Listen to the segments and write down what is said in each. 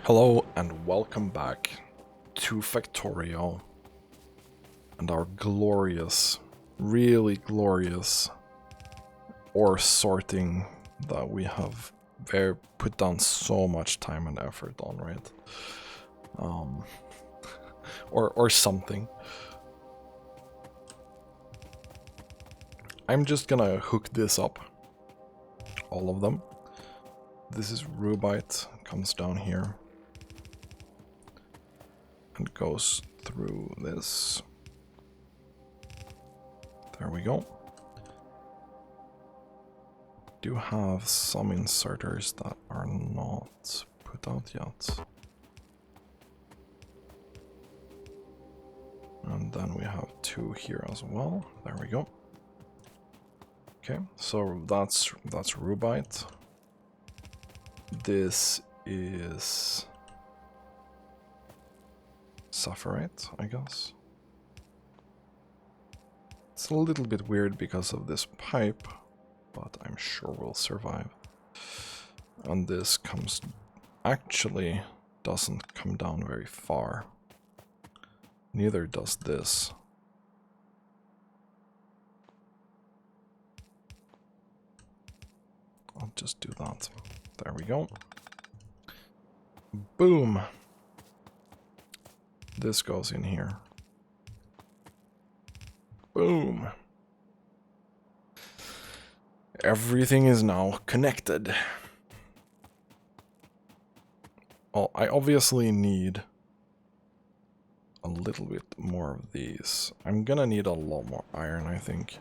Hello and welcome back to Factorio and our glorious, really glorious ore sorting that we have put down so much time and effort on, right? Or something. I'm just gonna hook this up, all of them. This is rubite, comes down here and goes through this. There we go. Do have some inserters that are not put out yet. And then we have two here as well. There we go. Okay, so that's rubite. This is sapphirite, I guess. It's a little bit weird because of this pipe, but I'm sure we'll survive. And this actually doesn't come down very far. Neither does this. I'll just do that. There we go. Boom! This goes in here. Boom! Everything is now connected. Well, I obviously need a little bit more of these. I'm gonna need a lot more iron, I think.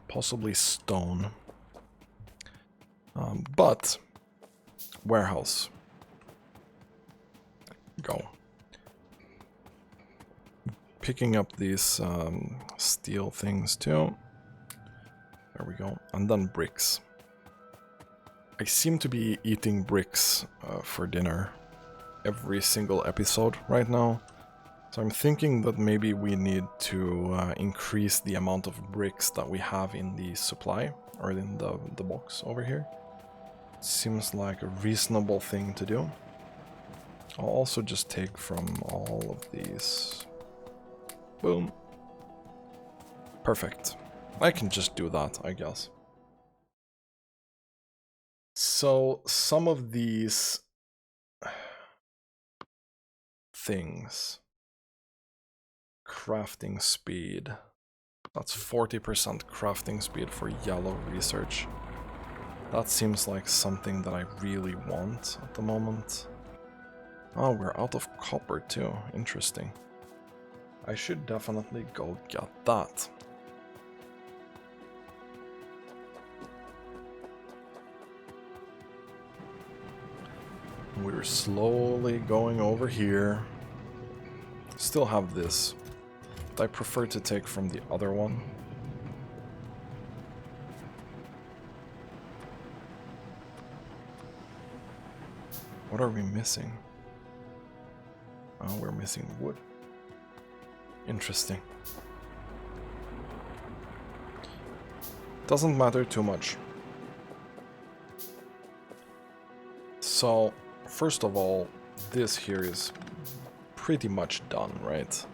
Possibly stone. But warehouse. Go. Picking up these steel things too. There we go. And then bricks. I seem to be eating bricks for dinner every single episode right now. So I'm thinking that maybe we need to increase the amount of bricks that we have in the supply, or in the box over here. Seems like a reasonable thing to do. I'll also just take from all of these. Boom. Perfect. I can just do that, I guess. So, some of these things. Crafting speed. That's 40% crafting speed for yellow research. That seems like something that I really want at the moment. Oh, we're out of copper too. Interesting. I should definitely go get that. We're slowly going over here. Still have this. But I prefer to take from the other one. What are we missing? Oh, we're missing wood. Interesting. Doesn't matter too much. So, first of all, this here is pretty much done, right?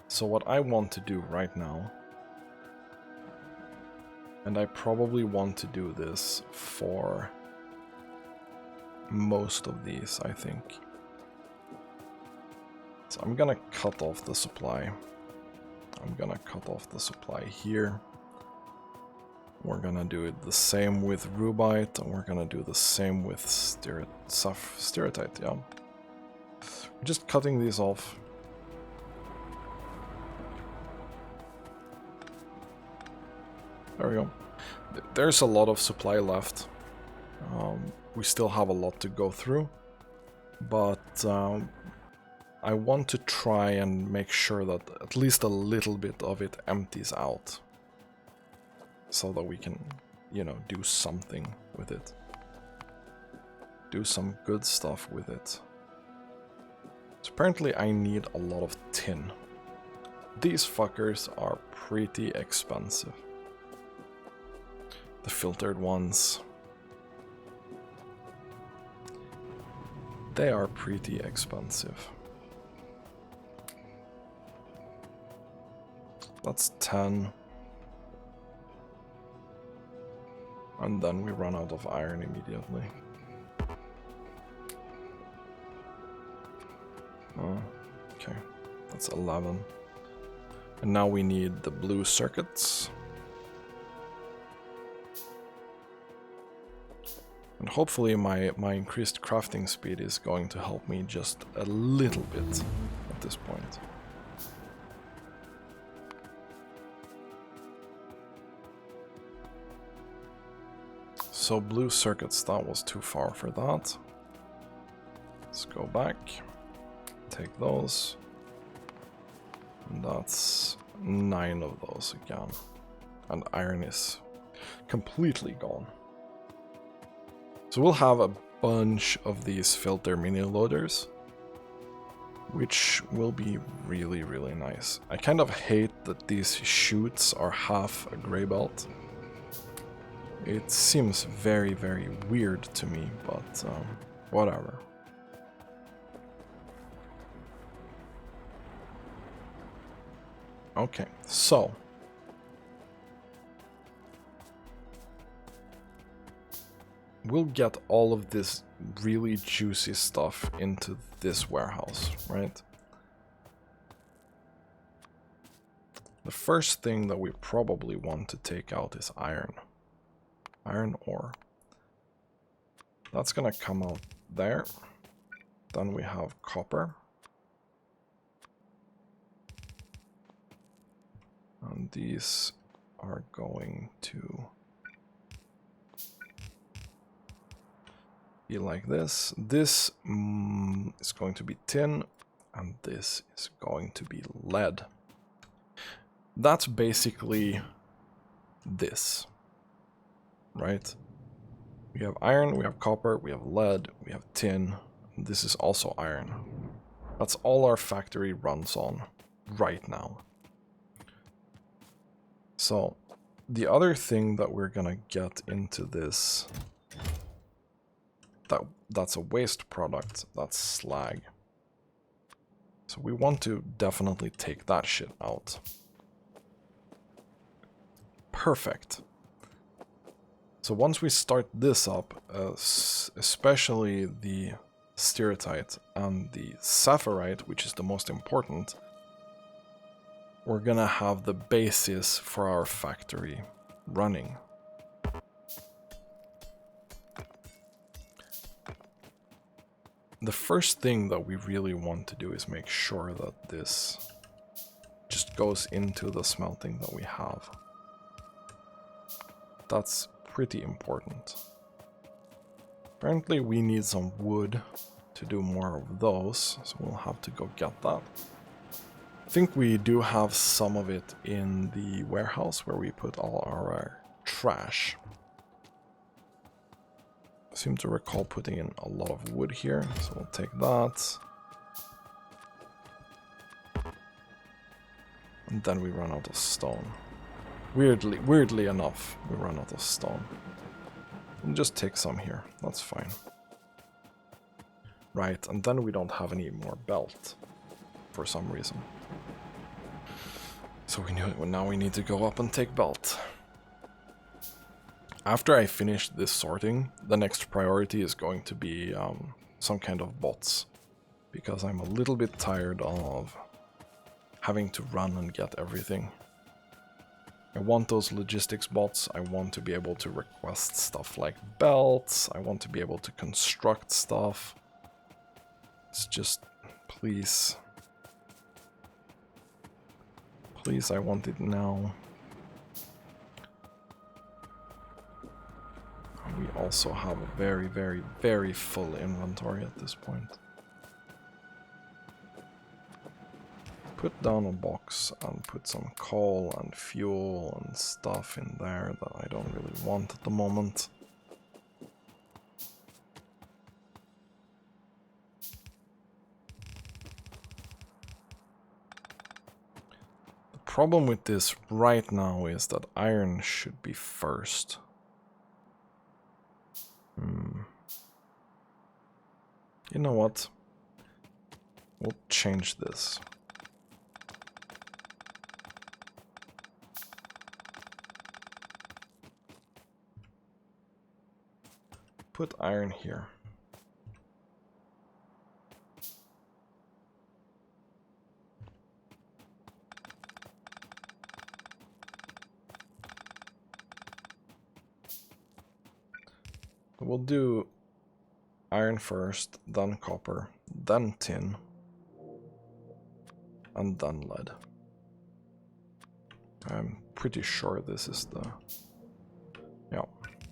So what I want to do right now, and I probably want to do this for most of these, I think. So I'm gonna cut off the supply. I'm gonna cut off the supply here. We're gonna do it the same with rubite, and we're gonna do the same with stereotite, yeah. We're just cutting these off. There we go. There's a lot of supply left. We still have a lot to go through, but I want to try and make sure that at least a little bit of it empties out, so that we can, you know, do something with it. Do some good stuff with it. So apparently I need a lot of tin. These fuckers are pretty expensive. the filtered ones. They are pretty expensive. That's 10. And then we run out of iron immediately. Oh, okay. That's 11. And now we need the blue circuits. And hopefully my increased crafting speed is going to help me just a little bit at this point. So blue circuits, that was too far for that. Let's go back, take those. And that's 9 of those again. And iron is completely gone. So we'll have a bunch of these filter mini loaders, which will be really, really nice. I kind of hate that these chutes are half a gray belt. It seems very, very weird to me, but whatever. Okay, so we'll get all of this really juicy stuff into this warehouse, right? The first thing that we probably want to take out is iron. Iron ore. That's gonna come out there. Then we have copper. And these are going to be like this. This is going to be tin, and this is going to be lead. That's basically this, right? We have iron, we have copper, we have lead, we have tin, and this is also iron. That's all our factory runs on right now. So, the other thing that we're gonna get into this, that's a waste product, that's slag. So we want to definitely take that shit out. Perfect. So once we start this up, especially the stereotype and the sapphirite, which is the most important, we're gonna have the basis for our factory running. The first thing that we really want to do is make sure that this just goes into the smelting that we have. That's pretty important. Apparently we need some wood to do more of those, so we'll have to go get that. I think we do have some of it in the warehouse where we put all our trash. I seem to recall putting in a lot of wood here, so we'll take that. And then we run out of stone. Weirdly enough, we run out of stone. We'll just take some here, that's fine. Right, and then we don't have any more belt for some reason. So now we need to go up and take belt. After I finish this sorting, the next priority is going to be some kind of bots. Because I'm a little bit tired of having to run and get everything. I want those logistics bots, I want to be able to request stuff like belts, I want to be able to construct stuff. It's just, please. Please, I want it now. We also have a very, very, very full inventory at this point. Put down a box and put some coal and fuel and stuff in there that I don't really want at the moment. The problem with this right now is that iron should be first. You know what? We'll change this. Put iron here. We'll do iron first, then copper, then tin, and then lead. I'm pretty sure this is the... yeah,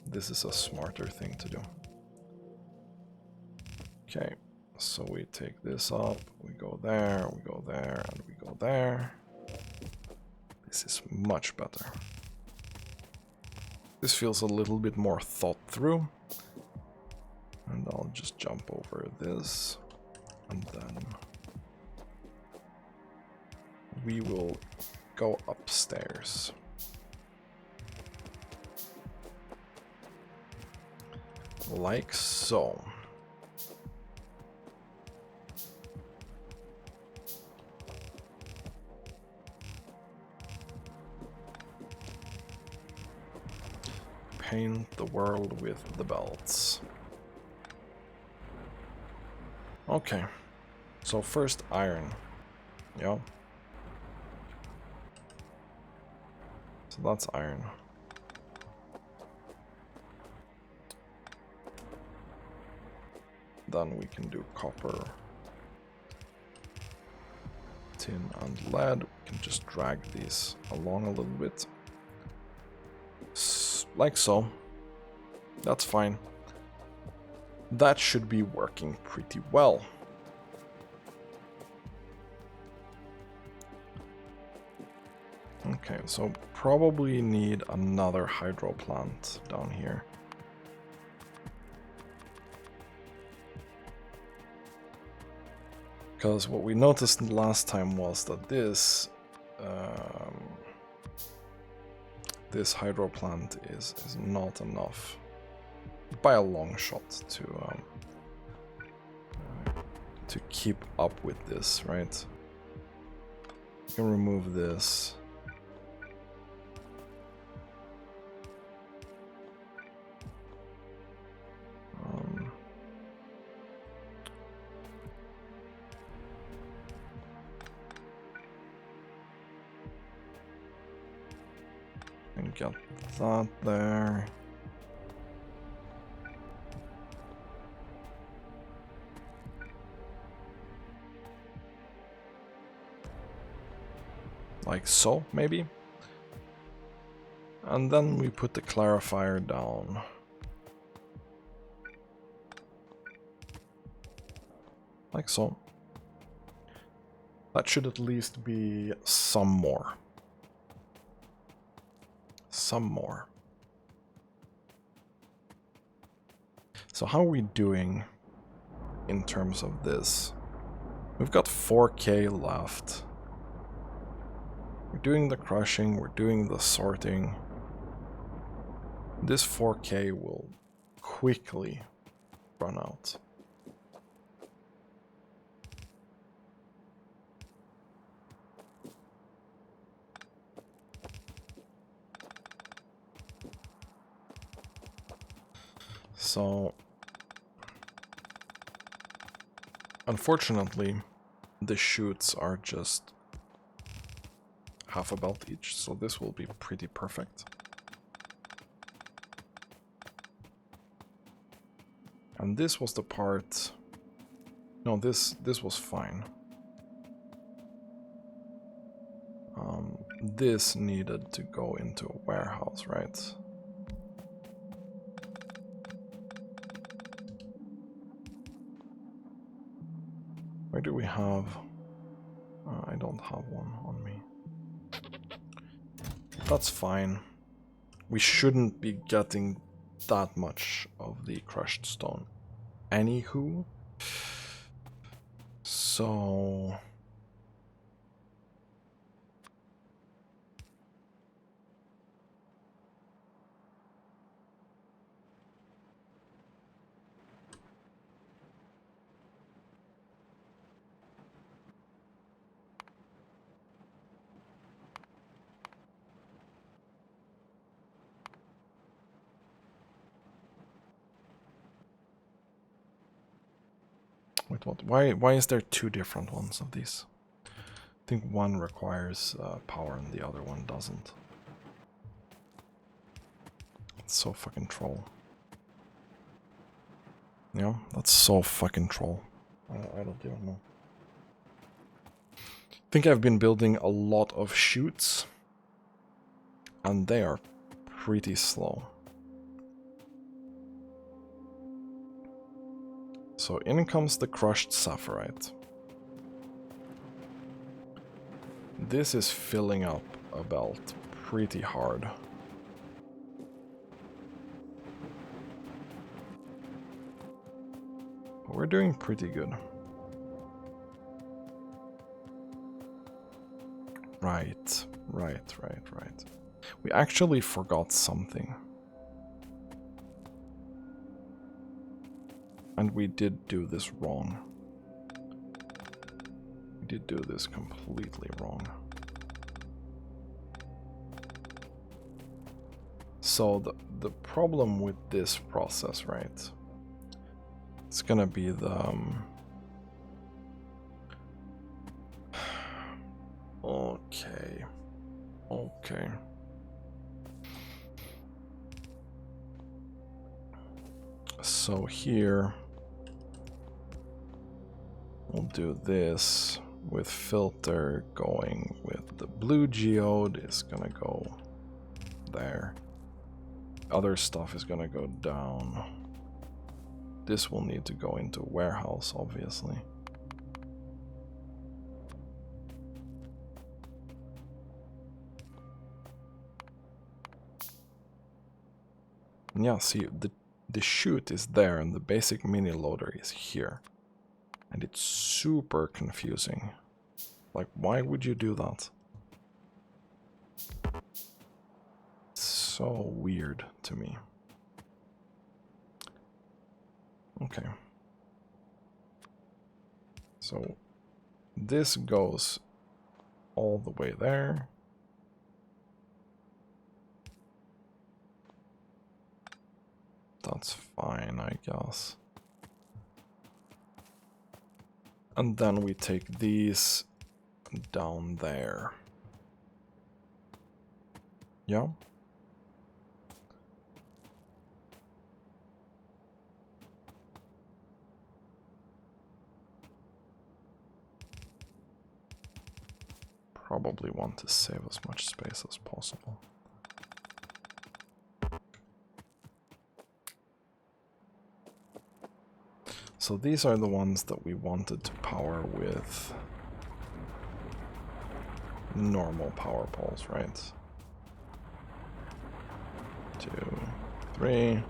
this is a smarter thing to do. Okay, so we take this up, we go there, and we go there. This is much better. This feels a little bit more thought through. And I'll just jump over this, and then we will go upstairs. Like so. Paint the world with the belts. Okay, so first iron, yeah. So that's iron. Then we can do copper, tin and lead. We can just drag these along a little bit. Like so. That's fine. That should be working pretty well. Okay, so probably need another hydro plant down here. Because what we noticed last time was that this hydro plant is not enough by a long shot to keep up with this, right? You can remove this. And get that there. Like so, maybe. And then we put the clarifier down. Like so. That should at least be some more. Some more. So how are we doing in terms of this? We've got 4K left. We're doing the crushing, we're doing the sorting. This 4K will quickly run out. So, unfortunately, the chutes are just half a belt each, so this will be pretty perfect. And this was the part... no, this was fine. This needed to go into a warehouse, right? Where do we have... I don't have one on me. That's fine. We shouldn't be getting that much of the crushed stone. Anywho. So... What? Why is there two different ones of these? I think one requires power and the other one doesn't. It's so fucking troll. Yeah, that's so fucking troll. I don't even know. I think I've been building a lot of chutes, and they are pretty slow. So in comes the crushed sapphirite. This is filling up a belt pretty hard. But we're doing pretty good. Right. We actually forgot something. And we did do this wrong. We did do this completely wrong. So the problem with this process, right? It's gonna be the... Okay. So here... We'll do this with filter going with the blue geode is gonna go there. Other stuff is gonna go down. This will need to go into warehouse, obviously. Yeah, see, the chute is there and the basic mini loader is here. And it's super confusing. Like, why would you do that? It's so weird to me. Okay. So, this goes all the way there. That's fine, I guess. And then we take these down there. Yeah? Probably want to save as much space as possible. So these are the ones that we wanted to power with normal power poles, right? 2, 3.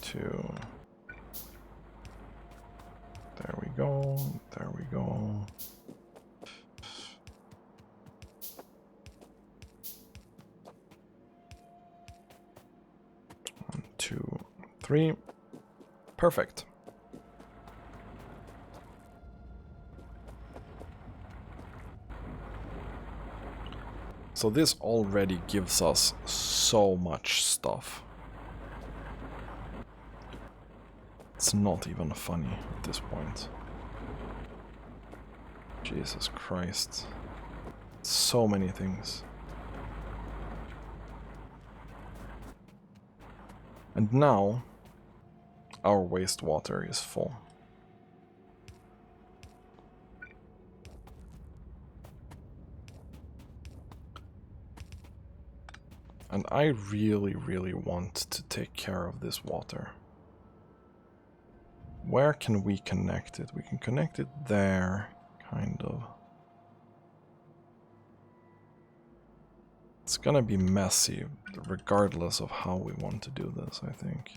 2. There we go. There we go. 1, 2, 3. Perfect. So this already gives us so much stuff. It's not even funny at this point. Jesus Christ. So many things. And now, our wastewater is full. And I really, really want to take care of this water. Where can we connect it? We can connect it there, kind of. It's gonna be messy, regardless of how we want to do this, I think.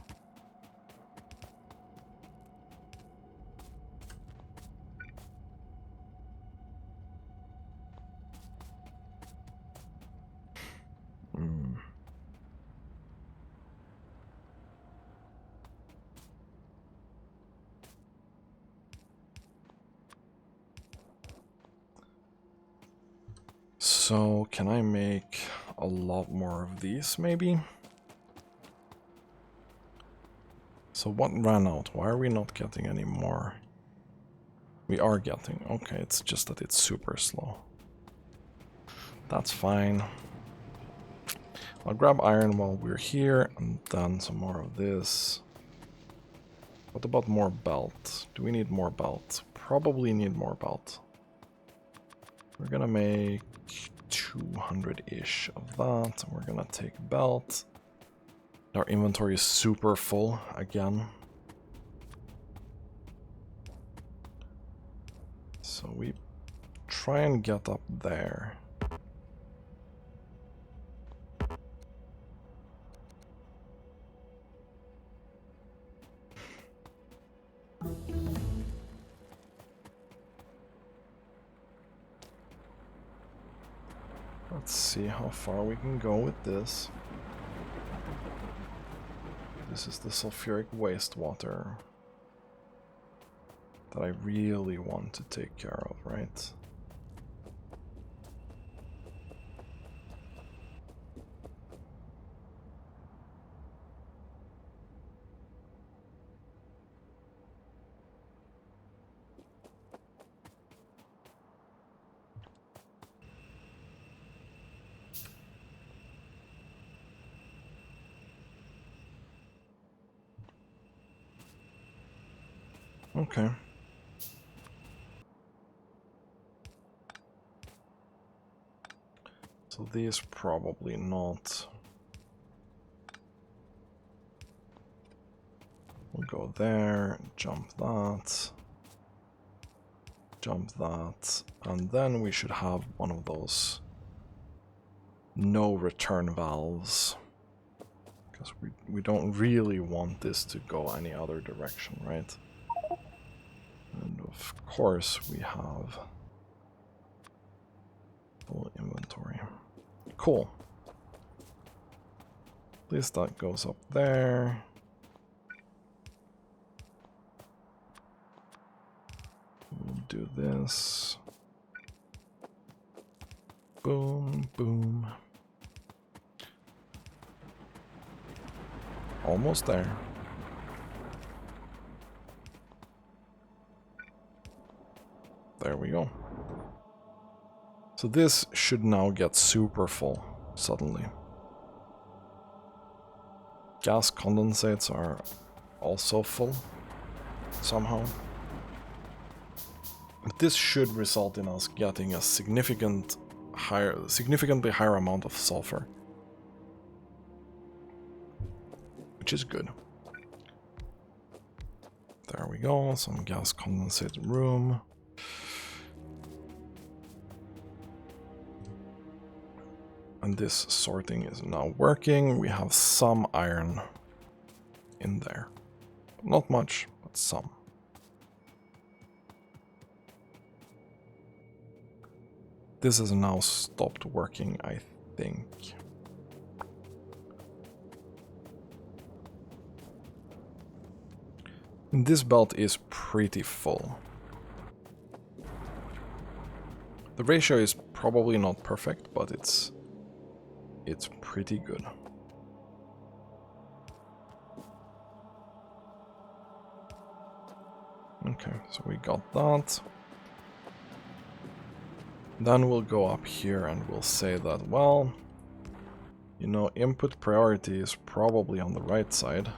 So, can I make a lot more of these, maybe? So what ran out? Why are we not getting any more? We are getting. Okay, it's just that it's super slow. That's fine. I'll grab iron while we're here, and then some more of this. What about more belt? Do we need more belt? Probably need more belt. We're gonna make 200-ish of that, and we're gonna take belt. Our inventory is super full again. So we try and get up there. Let's see how far we can go with this. This is the sulfuric wastewater that I really want to take care of, right? Okay. So these probably not. We'll go there, jump that, and then we should have one of those no return valves. Because we don't really want this to go any other direction, right? And of course we have full inventory. Cool. At least that goes up there. We'll do this. Boom, boom. Almost there. There we go. So this should now get super full, suddenly. Gas condensates are also full, somehow. But this should result in us getting a significantly higher amount of sulfur. Which is good. There we go, some gas condensate room. And this sorting is now working. We have some iron in there. Not much, but some. This has now stopped working, I think. And this belt is pretty full. The ratio is probably not perfect, but it's pretty good. Okay, so we got that. Then we'll go up here and we'll say that, well, you know, input priority is probably on the right side.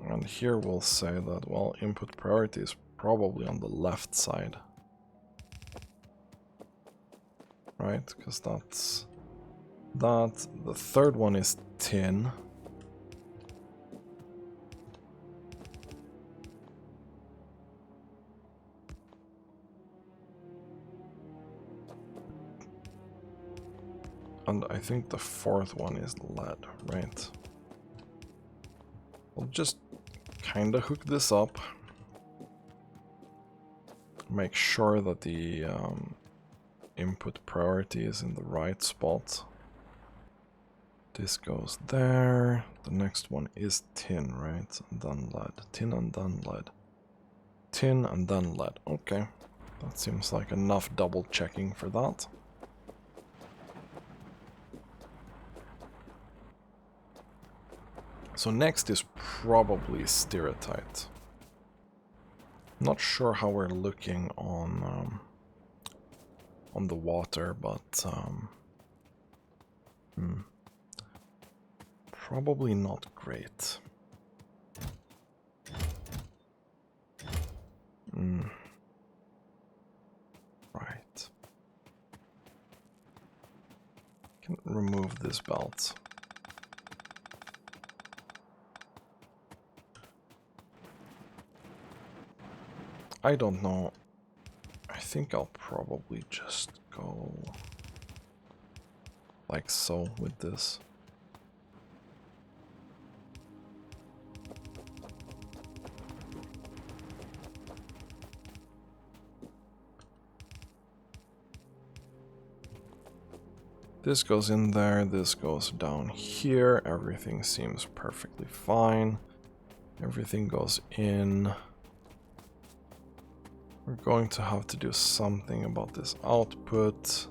And here we'll say that, well, input priority is probably on the left side. Right, because that's that. The third one is tin. And I think the fourth one is lead, right? We'll just kind of hook this up. Make sure that the input priority is in the right spot. This goes there. The next one is tin, right? And then lead. Tin and then lead. Tin and then lead. Okay. That seems like enough double checking for that. So next is probably Stereotype. Not sure how we're looking on the water, but probably not great. Right. Can remove this belt. I don't know. I think I'll probably just go like so with this. This goes in there, this goes down here, everything seems perfectly fine. Everything goes in. We're going to have to do something about this output.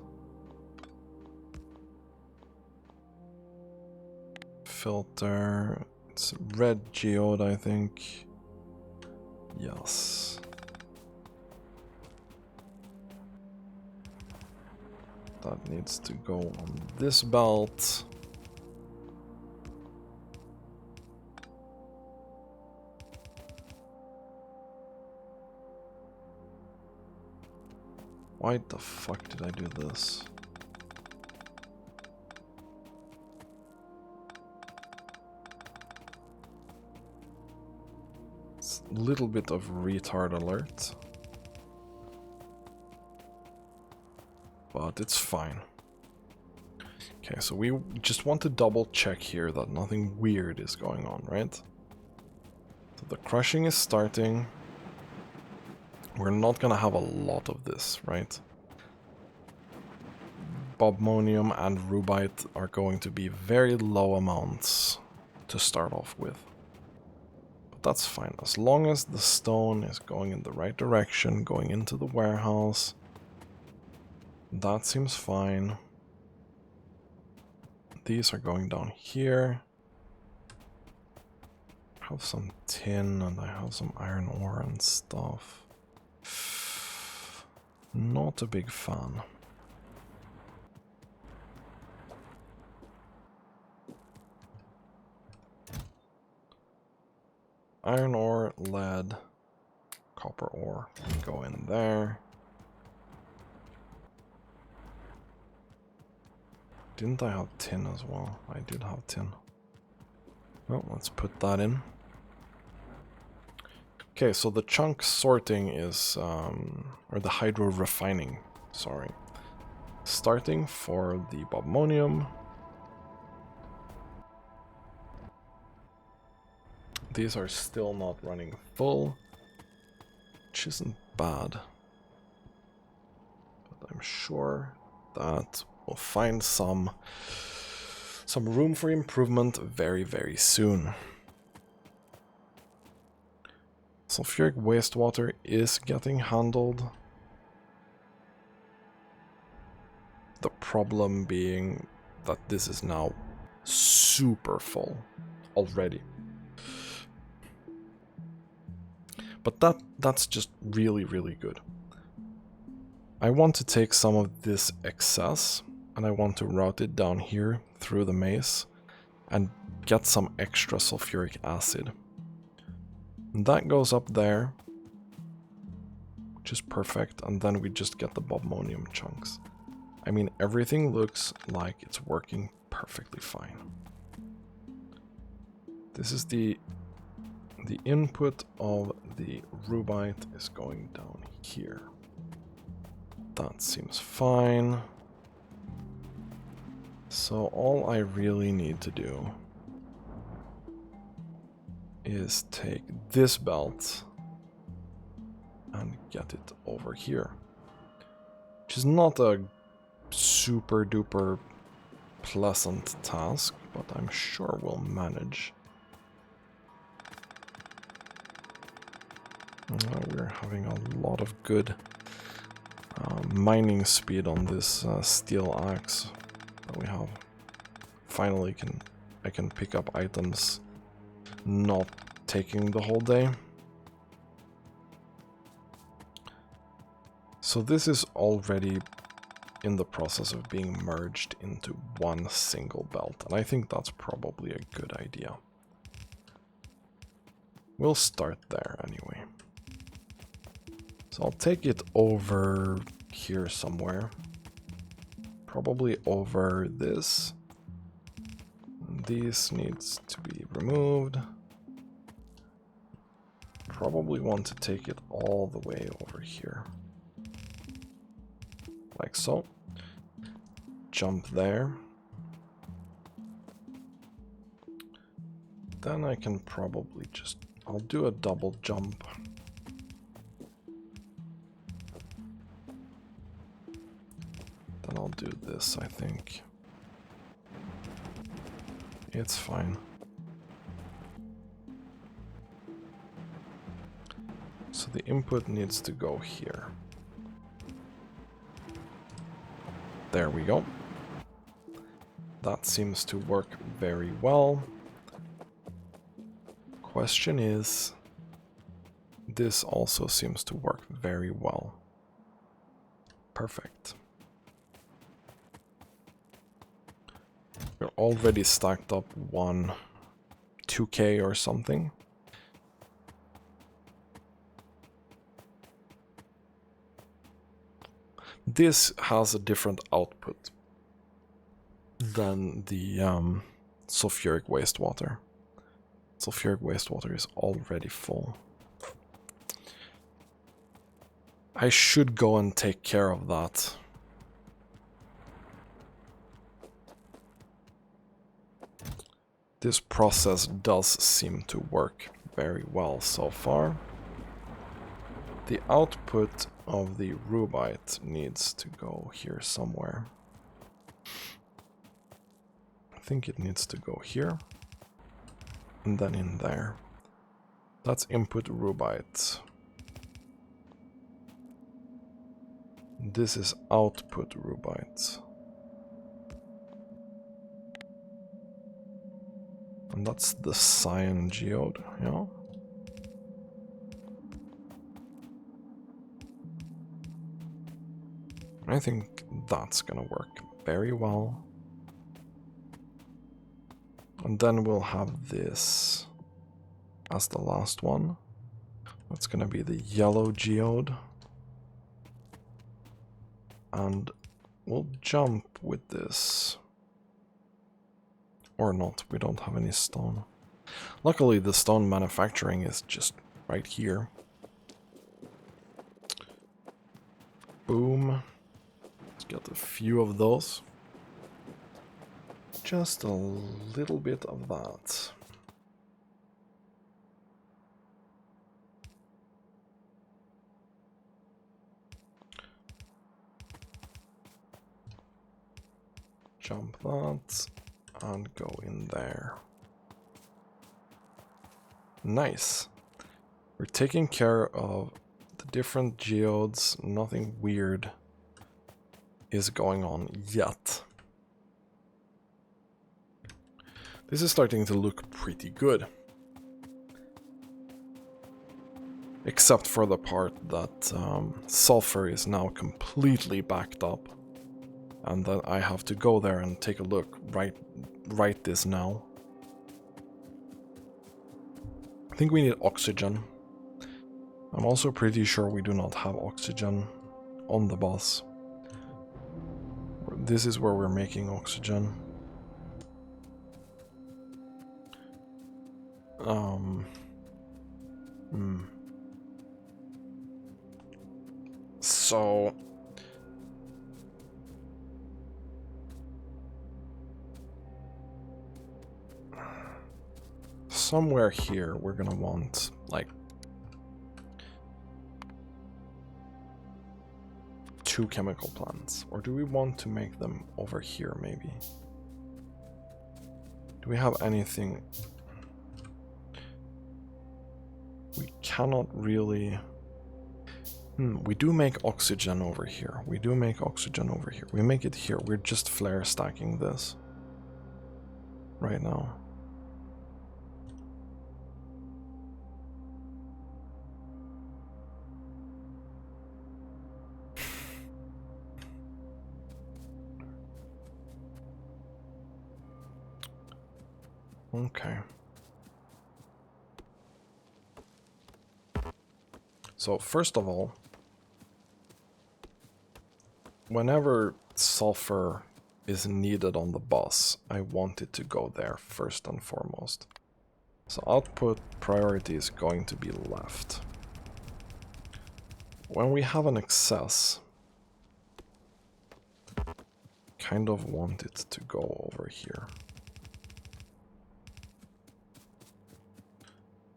Filter. It's red geode, I think. Yes. That needs to go on this belt. Why the fuck did I do this? It's a little bit of retard alert. But it's fine. Okay, so we just want to double check here that nothing weird is going on, right? So the crushing is starting. We're not gonna have a lot of this, right? Bobmonium and rubite are going to be very low amounts to start off with. But that's fine, as long as the stone is going in the right direction, going into the warehouse. That seems fine. These are going down here. I have some tin and I have some iron ore and stuff. Not a big fan. Iron ore, lead, copper ore can go in there. Didn't I have tin as well? I did have tin. Well, let's put that in. Okay, so the chunk sorting is, or the hydro refining, sorry. Starting for the bobmonium. These are still not running full, which isn't bad. But I'm sure that we'll find some room for improvement very, very soon. Sulfuric wastewater is getting handled. The problem being that this is now super full already. But that's just really, really good. I want to take some of this excess and I want to route it down here through the maze and get some extra sulfuric acid. And that goes up there, which is perfect, and then we just get the bobmonium chunks. I mean, everything looks like it's working perfectly fine. This is the input of the rubite is going down here. That seems fine. So all I really need to do is take this belt and get it over here. Which is not a super duper pleasant task, but I'm sure we'll manage. We're having a lot of good mining speed on this steel axe that we have. Finally I can pick up items not taking the whole day. So this is already in the process of being merged into one single belt, and I think that's probably a good idea. We'll start there anyway. So I'll take it over here somewhere. Probably over this. This needs to be removed. Probably want to take it all the way over here. Like so. Jump there. Then I can probably just... I'll do a double jump. Then I'll do this, I think. It's fine. So the input needs to go here. There we go. That seems to work very well. Question is, this also seems to work very well. Perfect. We're already stacked up 2K or something. This has a different output than the sulfuric wastewater. Sulfuric wastewater is already full. I should go and take care of that. This process does seem to work very well so far. The output of the rubite needs to go here somewhere. I think it needs to go here. And then in there. That's input rubite. This is output rubite. And that's the cyan geode, yeah? I think that's gonna work very well. And then we'll have this as the last one. That's gonna be the yellow geode. And we'll jump with this. Or not, we don't have any stone. Luckily the stone manufacturing is just right here. Boom. Let's get a few of those. Just a little bit of that. Jump that and go in there. Nice. We're taking care of the different geodes. Nothing weird is going on yet. This is starting to look pretty good. Except for the part that sulfur is now completely backed up. And that I have to go there and take a look right this now. I think we need oxygen. I'm also pretty sure we do not have oxygen on the boss. This is where we're making oxygen. So somewhere here we're gonna want like 2 chemical plants, or do we want to make them over here maybe? Do we have anything? We cannot really... We do make oxygen over here. We do make oxygen over here. We make it here. We're just flare stacking this right now. Okay. So first of all, whenever sulfur is needed on the bus, I want it to go there first and foremost. So output priority is going to be left. When we have an excess, kind of want it to go over here.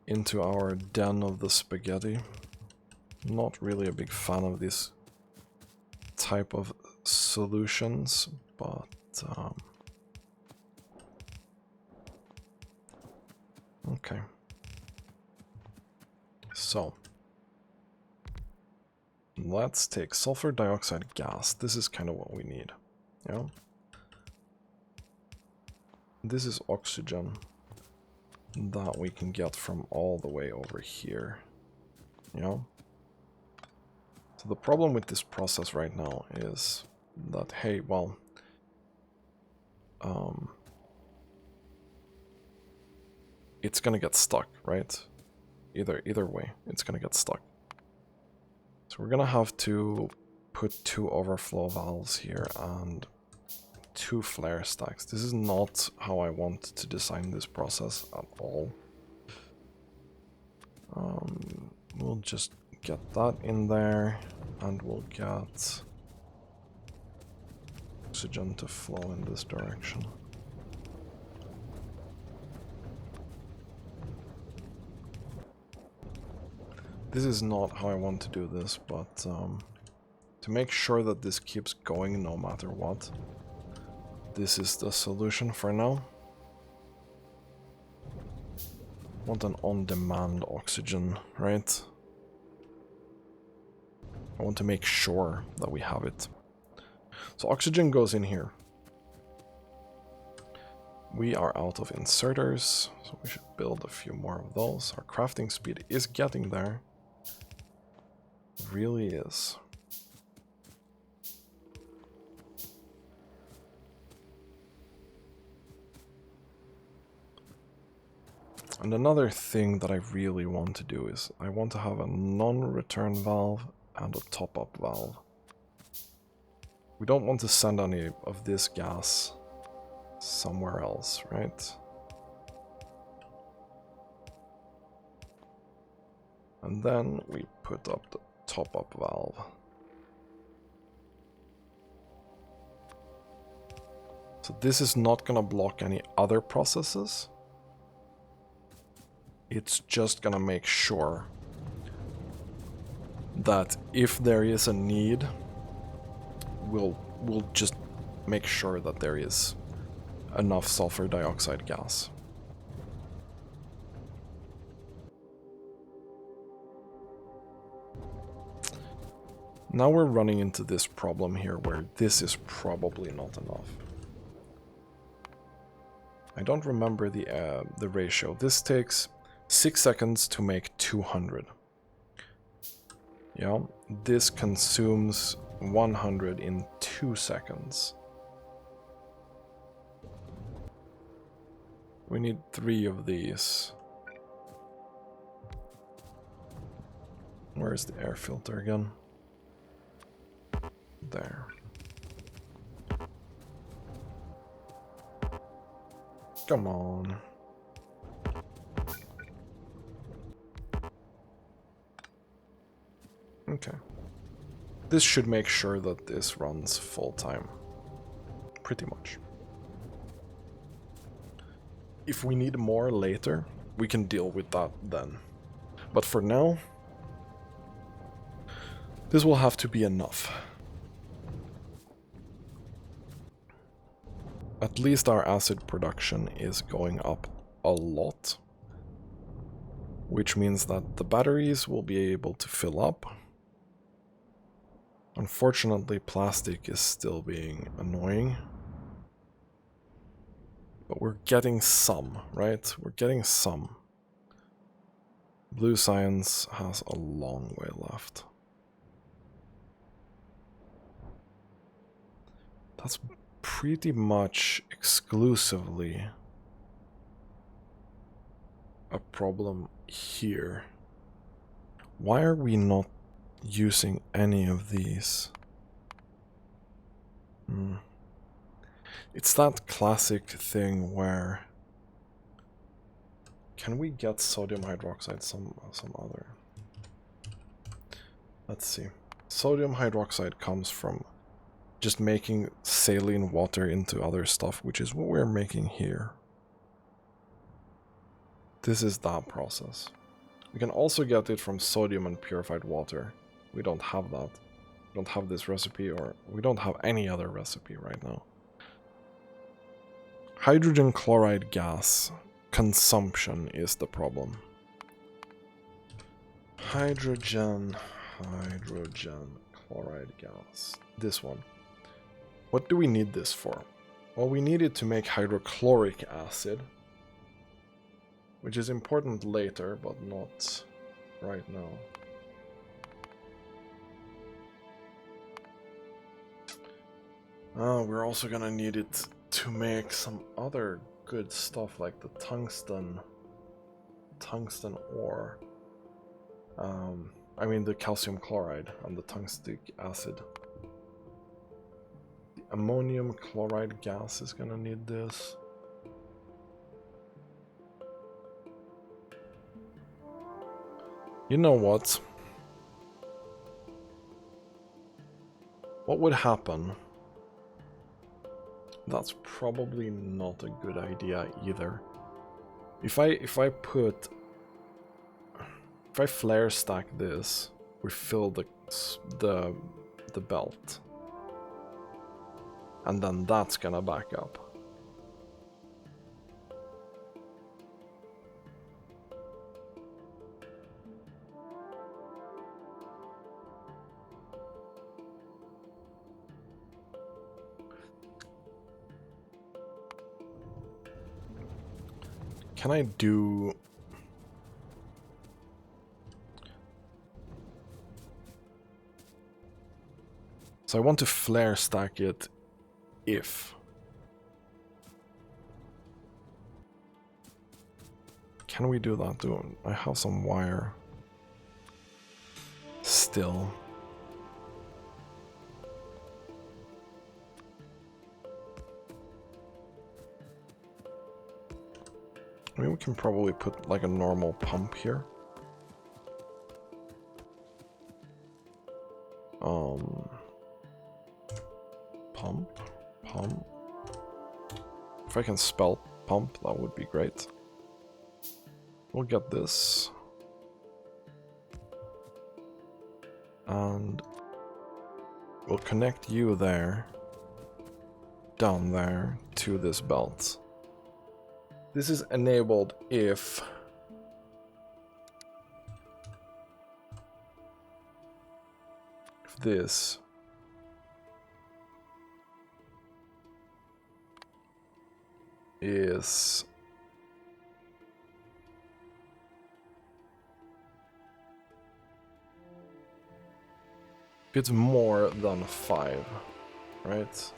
Into our den of the spaghetti. Not really a big fan of this type of solutions, but okay. So let's take sulfur dioxide gas. This is kind of what we need. Yeah. This is oxygen that we can get from all the way over here. You know? So the problem with this process right now is that, hey, well, it's gonna get stuck, right? Either way, it's gonna get stuck. So we're gonna have to put 2 overflow valves here and 2 flare stacks. This is not how I want to design this process at all. We'll just get that in there, and we'll get oxygen to flow in this direction. This is not how I want to do this, but to make sure that this keeps going no matter what, this is the solution for now. Want an on-demand oxygen, right? I want to make sure that we have it. So oxygen goes in here. We are out of inserters, so we should build a few more of those. Our crafting speed is getting there. Really is. And another thing that I really want to do is I want to have a non-return valve and a top-up valve. We don't want to send any of this gas somewhere else, right? And then we put up the top-up valve. So this is not going to block any other processes. It's just going to make sure that if there is a need, we'll just make sure that there is enough sulfur dioxide gas. Now we're running into this problem here where this is probably not enough. I don't remember the ratio. This takes 6 seconds to make 200. Yeah, this consumes 100 in 2 seconds. We need 3 of these. Where is the air filter again? There. Come on. Okay. This should make sure that this runs full time. Pretty much. If we need more later, we can deal with that then. But for now, this will have to be enough. At least our acid production is going up a lot, which means that the batteries will be able to fill up, Unfortunately, plastic is still being annoying. But we're getting some, right? We're getting some. Blue science has a long way left. That's pretty much exclusively a problem here. Why are we not using any of these? It's that classic thing where... Can we get sodium hydroxide some other? Let's see. Sodium hydroxide comes from just making saline water into other stuff, which is what we're making here. This is that process. We can also get it from sodium and purified water. We don't have that. We don't have this recipe, or we don't have any other recipe right now. Hydrogen chloride gas consumption is the problem. Hydrogen chloride gas. This one. What do we need this for? Well, we need it to make hydrochloric acid, which is important later, but not right now. We're also gonna need it to make some other good stuff, like the tungsten ore. I mean the calcium chloride and the tungstic acid. The ammonium chloride gas is gonna need this. You know what? What would happen? That's probably not a good idea either. If I flare stack this, we fill the belt, and then that's gonna back up. Can I do... So I want to flare stack it if... Can we do that? I have some wire still. I mean, we can probably put like a normal pump here. Pump. If I can spell pump, that would be great. We'll get this. And we'll connect you there, down there, to this belt. This is enabled if this is it's more than 5, right?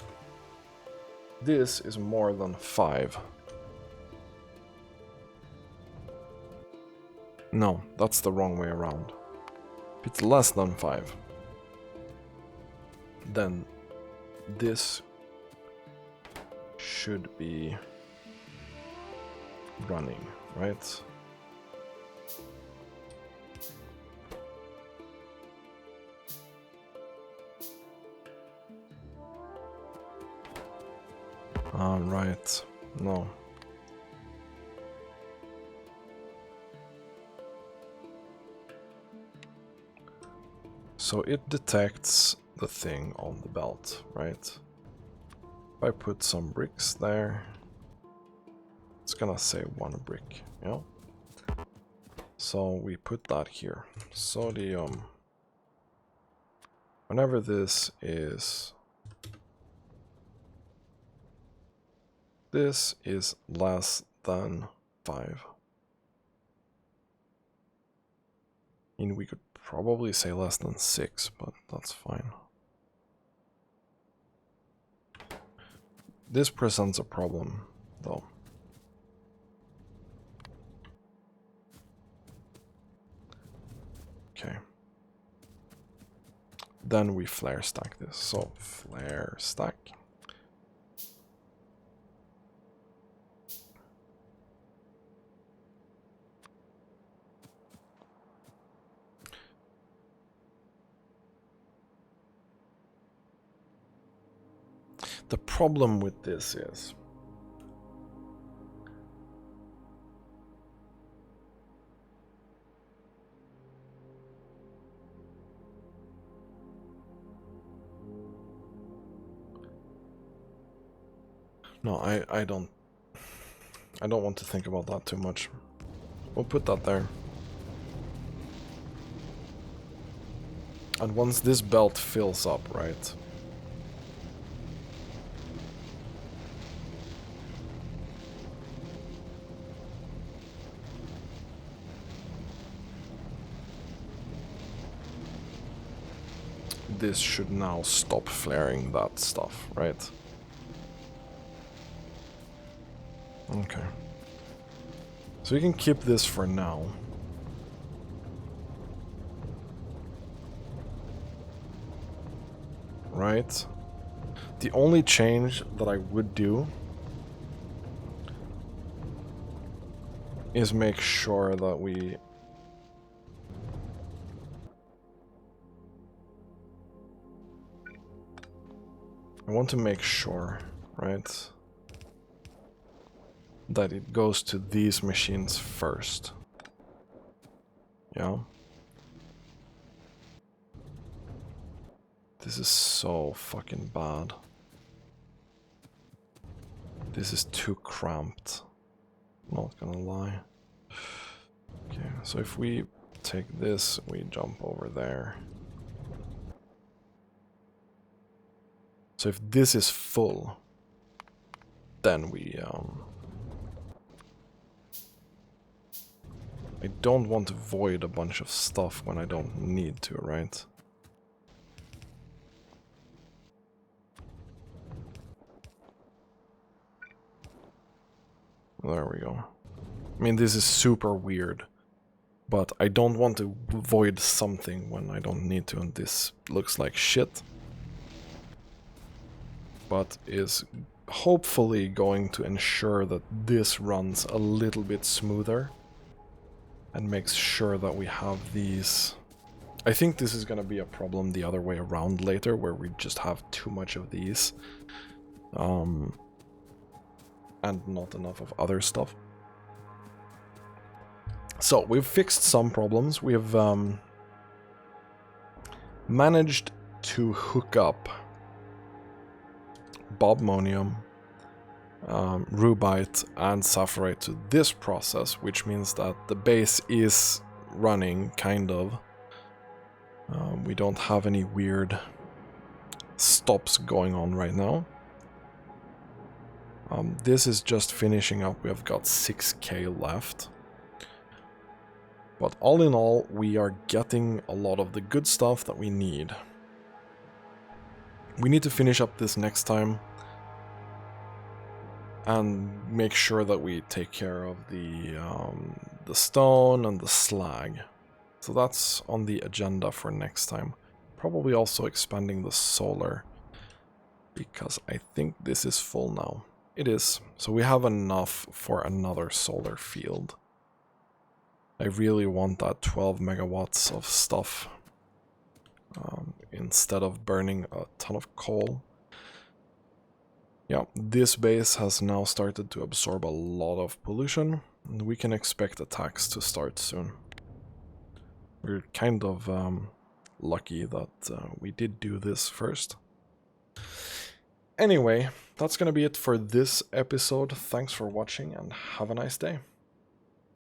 This is more than 5. No, that's the wrong way around. If it's less than 5, then this should be running, right? Right. No. So it detects the thing on the belt, right? If I put some bricks there, it's gonna say 1 brick, yeah? So we put that here. Sodium whenever this is less than 5. I mean, we could probably say less than 6, but that's fine. This presents a problem, though. Okay. Then we flare stack this. So, flare stack. The problem with this is no, I don't want to think about that too much. We'll put that there. And once this belt fills up, right? This should now stop flaring that stuff, right? Okay. So we can keep this for now. Right? The only change that I would do is make sure that we I want to make sure, right, that it goes to these machines first. Yeah. This is so fucking bad. This is too cramped. Not gonna lie. Okay, so if we take this, we jump over there. So if this is full, then we I don't want to void a bunch of stuff when I don't need to, right? There we go. I mean, this is super weird, but I don't want to void something when I don't need to, and this looks like shit. But is hopefully going to ensure that this runs a little bit smoother and makes sure that we have these. I think this is going to be a problem the other way around later, where we just have too much of these and not enough of other stuff. So we've fixed some problems. We've managed to hook up Bobmonium, Rubite and Sapphirite to this process, which means that the base is running, kind of. We don't have any weird stops going on right now. This is just finishing up. We have got 6k left. But all in all, we are getting a lot of the good stuff that we need. We need to finish up this next time and make sure that we take care of the stone and the slag. So that's on the agenda for next time. Probably also expanding the solar, because I think this is full now. It is. So we have enough for another solar field. I really want that 12 megawatts of stuff instead of burning a ton of coal. Yeah, this base has now started to absorb a lot of pollution, and we can expect attacks to start soon. We're kind of lucky that we did do this first. Anyway, that's gonna be it for this episode. Thanks for watching and have a nice day.